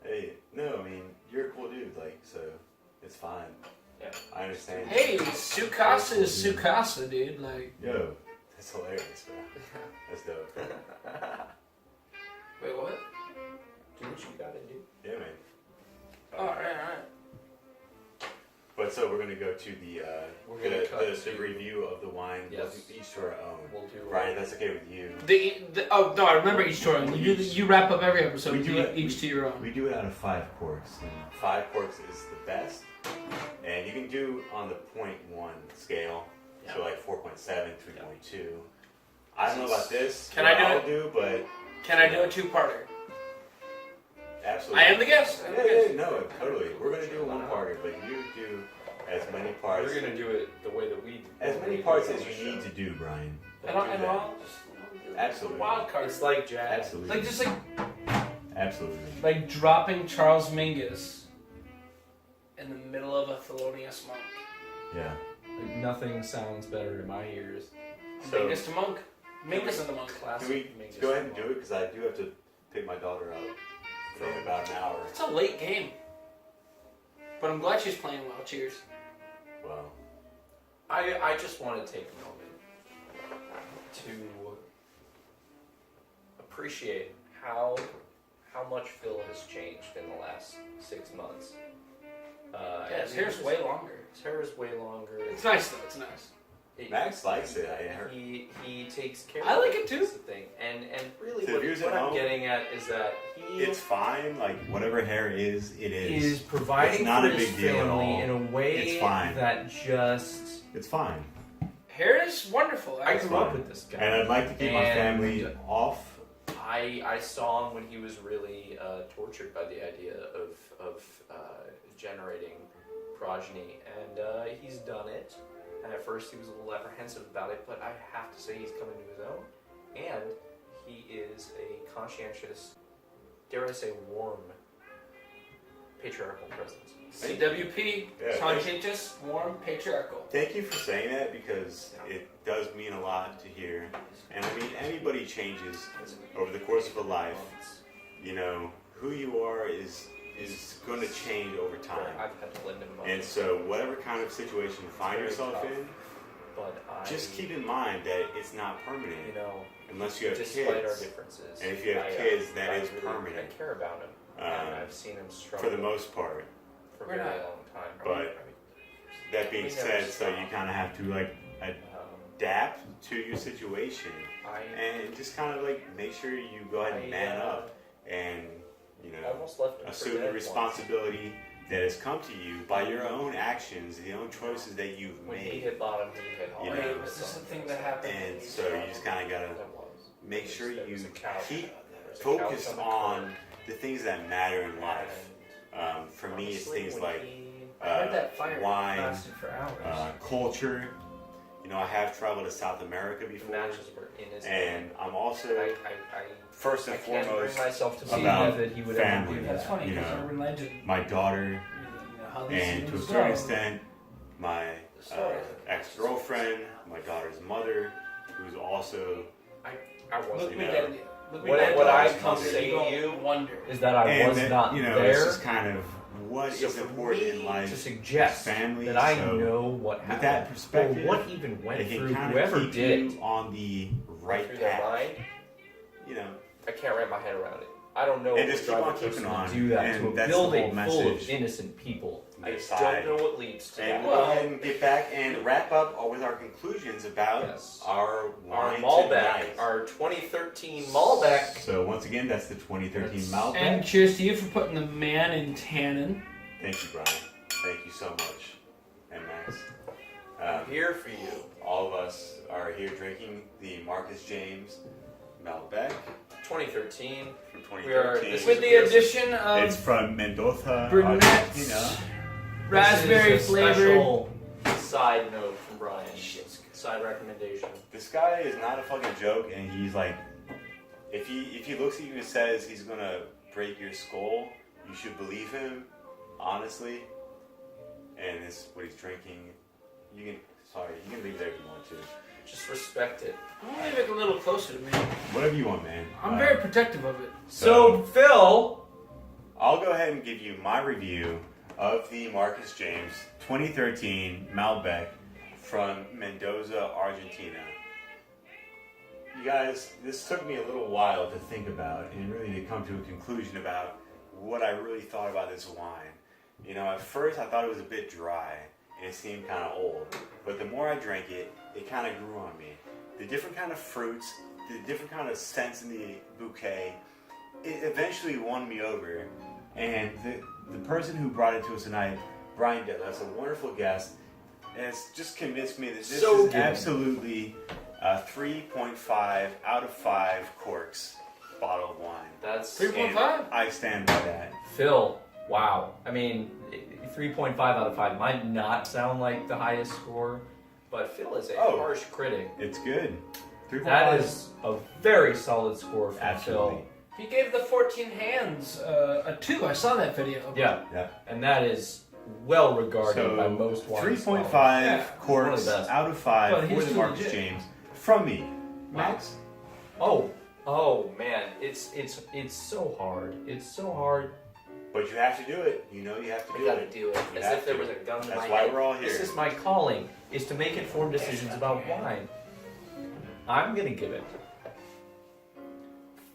Hey, no, I mean, you're a cool dude, like, so it's fine. Yeah. I understand. Hey, Sukasa is Sukasa, dude. Like, Yo, that's hilarious, bro. That's dope. wait, what? Do what you gotta do. Yeah, man. All right. But so we're gonna go to the We're gonna cut the to- review of the wine. Yes. We'll do each to our own. We'll do. Brian, if that's okay with you. Oh no, I remember each story. You wrap up every episode. We with do you, it- each to your own. We do it out of 5 corks, and 5 corks is the best. And you can do on the 0.1 scale, so like 4.7, 3.2. I don't know about this. Can what I do I'll it? do, but Can I do a two-parter? absolutely. I am the guest. No, totally. We're gonna do a 1-parter, but you do as many parts. We're gonna do it the way that we. As many parts as you need to do, Brian. And I'll just Absolutely. wild card. It's like jazz. Absolutely. Like just Absolutely. like dropping Charles Mingus in the middle of a Thelonious Monk. Yeah. Like, nothing sounds better in my ears. So Mingus to Monk. Mingus and the Monk. Classic. can we Mingus go ahead and Monk. do it? Because I do have to pick my daughter up in about an hour. It's a late game. But I'm glad she's playing well. Cheers. Well, I just want to take a moment to appreciate how much Phil has changed in the last 6 months. Yeah, his hair's way longer. His hair is way longer. It's nice though. It's nice. Max likes it. I heard. He takes care. I of like it. it too. That's the thing, and really So if he was what at I'm home, getting at is that he It's fine. Like whatever hair is, it is. is providing It's not for a his big deal at family all. in a way It's fine. that just It's fine. Hair is wonderful. I It's grew up fine. with this guy. And I'd like to keep my And- family off. I saw him when he was really tortured by the idea of generating progeny, and he's done it. And at first he was a little apprehensive about it, but I have to say he's coming to his own, and he is a conscientious, dare I say, warm, patriarchal presence. CWP, Yeah, conscientious, warm, patriarchal. Thank you for saying that because it does mean a lot to hear. And I mean, anybody changes over the course of a life. You know, who you are is going to change over time. I've had to lend him money. And so, whatever kind of situation you find Very yourself tough. in, But just keep in mind that it's not permanent you know, unless you have despite our kids. differences, And if you have kids, that is permanent. I care about him, and I've seen him struggle For the most part. for a We're very not- long time. But that being We never said, so stop. you kind of have to like Um, adapt to your situation I and just kind of like make sure you go ahead and man up and you know almost left him for assume dead the once. responsibility that has come to you by your own actions, the own choices that you've When he made. hit bottom, he hit hard. You Wait, know, was this the thing that happened? And so you just kind of gotta That was. make sure There was you a couch. keep There was a focused couch the on curb. the things that matter in life. And For me, it's honestly, things when like he I heard that fire wine, lasted for hours. culture. You know, I have traveled to South America The before, matches were in his and I'm also I first and can't foremost bring myself to believe about that he would family. ever do That's that. funny You because know, urban legend. my daughter, You know, how these and to a things certain go. extent, my story. ex-girlfriend, my daughter's mother, who's also I Look wasn't me know, dead. Look me What, dead. what I daughter's come mother. say to you wonder. is that I and was that, not you know, there. it's just kind of what So is for important me in life. to suggest family, that I so know what with happened, that perspective, or what even went it can through kind whoever of keep did you on the right through their path. mind, You know, I can't wrap my head around it. I don't know And what just would keep drive on a keeping person on, to do that and to a that's the whole building full of message. innocent people. I Decide. don't know what leads to and that. we'll go ahead and get back and wrap up with our conclusions about Yes. our Our wine Malbec, tonight. our 2013 Malbec. So once again, that's the 2013 Malbec. And cheers to you for putting the man in tannin. Thank you, Brian. Thank you so much. And Max. I'm here for you. All of us are here drinking the Marcus James Malbec 2013. from We are- 2013. this With the addition It's of from Mendoza, brunette, Argentina. raspberry This is a flavored. special side note from Brian. Side recommendation. This guy is not a fucking joke, and he's like, if he looks at you and says he's gonna break your skull, you should believe him, honestly. And this is what he's drinking. You can leave there if you want to. Just respect it. I'm gonna move it a little closer to me. Whatever you want, man. I'm very protective of it. So, Phil, I'll go ahead and give you my review of the Marcus James 2013 Malbec from Mendoza, Argentina. You guys, this took me a little while to think about and really to come to a conclusion about what I really thought about this wine. You know, at first I thought it was a bit dry and it seemed kind of old, but the more I drank it, it kind of grew on me. The different kind of fruits, the different kind of scents in the bouquet, it eventually won me over. And the person who brought it to us tonight, Brian Detlefs, a wonderful guest, has just convinced me that this So is good. absolutely a 3.5 out of 5 corks bottle of wine. that's 3.5? And I stand by that. Phil. Wow. I mean, 3.5 out of 5 might not sound like the highest score, but Phil is a harsh critic. It's good. 3.5. That is a very solid score from Absolutely. He gave the 14 hands a 2. I saw that video. Phil. Yeah. Yeah. And that is well regarded So by most wine 3.5 scholars. Yeah, corks one of the best. out of 5 But for he's the too Marcus legit. James from me. Max? Oh man, it's so hard. It's so hard. But you have to do it. You know you have to I do gotta it. do it. You As have if there to. was a gun to That's my why head. we're all here. This is my calling, is to make informed decisions about wine. I'm gonna give it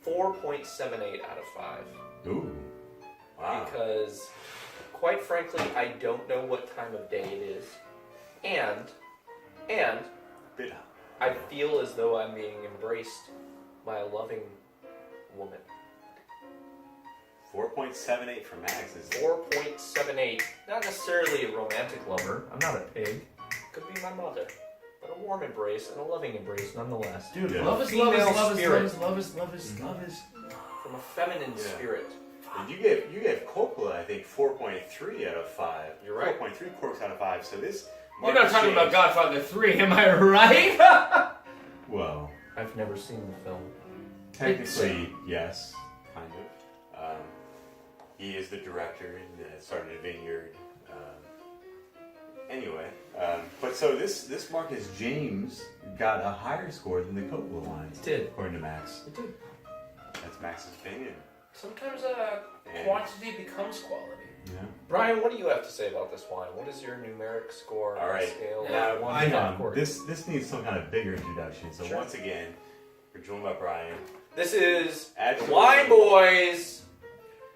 4.78 out of 5. Ooh. Wow. Because, quite frankly, I don't know what time of day it is. And Bit I feel as though I'm being embraced by a loving woman. 4.78 for Max is 4.78. Not necessarily a romantic lover. I'm not a pig. Could be my mother. But a warm embrace and a loving embrace nonetheless. Dude, Yeah. love is Female love is love is spirit. love is love is love is. From a feminine Yeah. spirit. And you gave Coppola, I think, 4.3 out of 5. You're right. 4.3 corks out of 5. So this. We're not Marcus talking about James- Godfather 3, am I right? Well, I've never seen the film. technically, yes, kind of. He is the director and started a vineyard. Anyway, but so this Marcus James got a higher score than the Coppola wines. It did. According to Max. It did. That's Max's opinion. Sometimes And- quantity becomes quality. Yeah. Brian, what do you have to say about this wine? What is your numeric score All on right. the scale? Yeah, of 1 Hang to on. 5? This needs some kind of bigger introduction. So Sure. once again, we're joined by Brian. This is Absolutely. Wine Boys.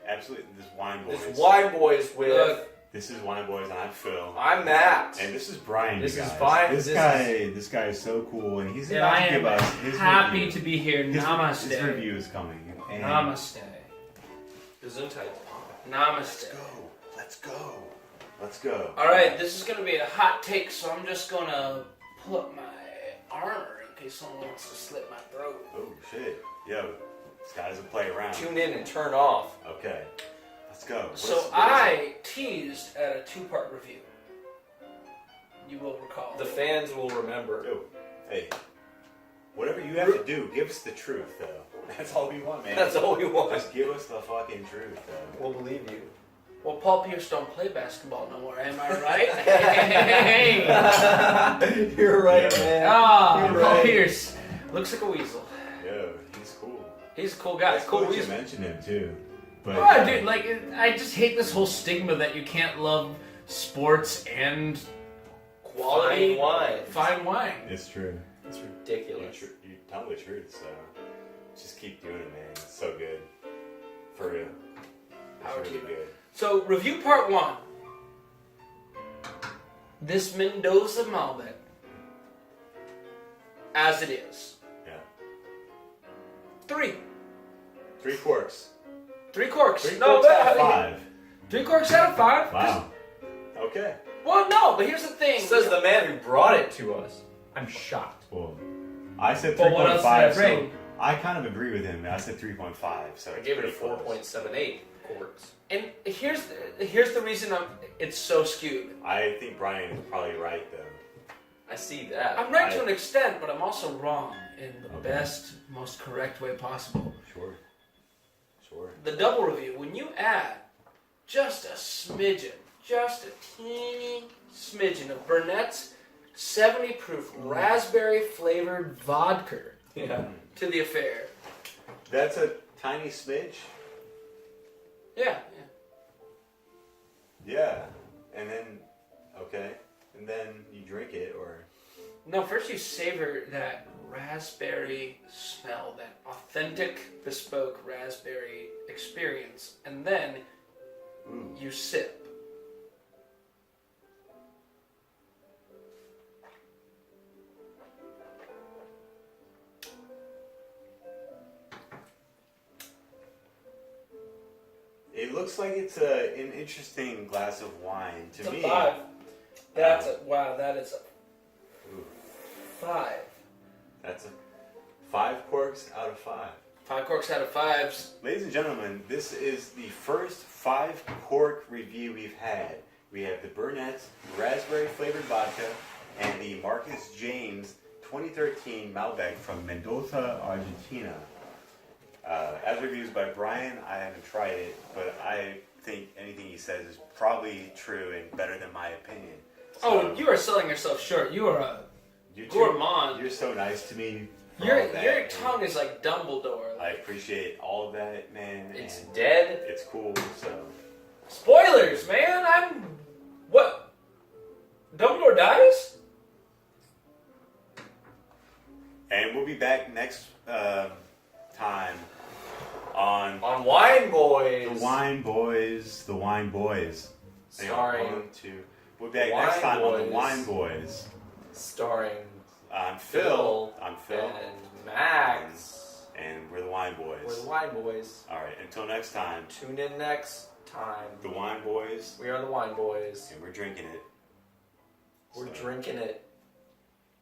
Absolutely, this Wine Boys. This Wine Boys with. Look. This is Wine Boys, and I'm Phil. I'm Matt. And this is Brian. This you is guys. fine. This guy is so cool, and he's And about I to give us am his happy review. to be here. His Namaste. review is coming. And Namaste. Gesundheit. Namaste. Let's go. Let's go. Alright, this is gonna be a hot take, so I'm just gonna pull up my armor in case someone wants to slit my throat. Oh shit. Yo, this guy doesn't play around. Tune in and turn off. Okay. Let's go. So I teased at a 2-part review. You will recall. The fans will remember. Yo, hey, whatever you have to do, give us the truth, though. That's all we want, man. That's all we want. Just give us the fucking truth, though. We'll believe you. Well, Paul Pierce don't play basketball no more, am I right? Hey! You're right, Yeah. man. Ah, You're Paul right. Pierce looks like a weasel. Yo, he's cool. He's a cool guy. It's cool that you weasel. mentioned him, too. But, Oh, dude, like, I just hate this whole stigma that you can't love sports and quality Fine wine. Fine wine. It's true. It's ridiculous. You tell the truth, so just keep doing it, man. It's so good. For real. Power It's to really you. good. So, review part 1. This Mendoza Malbec, as it is. Yeah. 3. 3 corks. 3 corks. 3 No, corks out but of 5. 3 corks out of 5. Wow. Okay. Well, no, but here's the thing. Says the man who brought it to us. I'm shocked. Well, I said But what else did I 3.5, so bring? I kind of agree with him. I said 3.5, so I it's gave it a pretty close. 4.78 quarts. And here's the reason it's so skewed. I think Brian is probably right, though. I see that. I'm right to an extent, but I'm also wrong in the Okay. best, most correct way possible. Sure. Sure. The double review, when you add just a smidgen, just a teeny smidgen of Burnett's 70 proof raspberry flavored vodka Yeah. to the affair. That's a tiny smidge? Yeah. Yeah. And then, okay. And then you drink it, or... No, first you savor that raspberry smell, that authentic, bespoke raspberry experience, and then Ooh. you sip. It looks like it's an interesting glass of wine to It's me. a 5. That's a, wow, that is a Ooh, 5. that's a 5 corks out of 5. 5 corks out of 5s. Ladies and gentlemen, this is the first 5 cork review we've had. We have the Burnett's raspberry flavored vodka and the Marcus James 2013 Malbec from Mendoza, Argentina. As reviewed by Brian, I haven't tried it, but I think anything he says is probably true and better than my opinion. Oh, you are selling yourself short. You are a You two, gourmand. You're so nice to me. for Your all that, tongue is like Dumbledore. I appreciate all of that, man. It's and dead. It's cool, so. Spoilers, man. What? Dumbledore dies? And we'll be back next time on On Wine Boys. The Wine Boys. The Wine Boys. Hang on, Starring, 1, 2. We'll be back Wine next time on The Boys. Wine Boys. starring I'm Phil. Phil. I'm Phil. and Max. And we're The Wine Boys. We're the Wine Boys. Alright, until next time, Tune in next time. The Wine Boys. We are the Wine Boys. And we're drinking it. We're So- drinking it.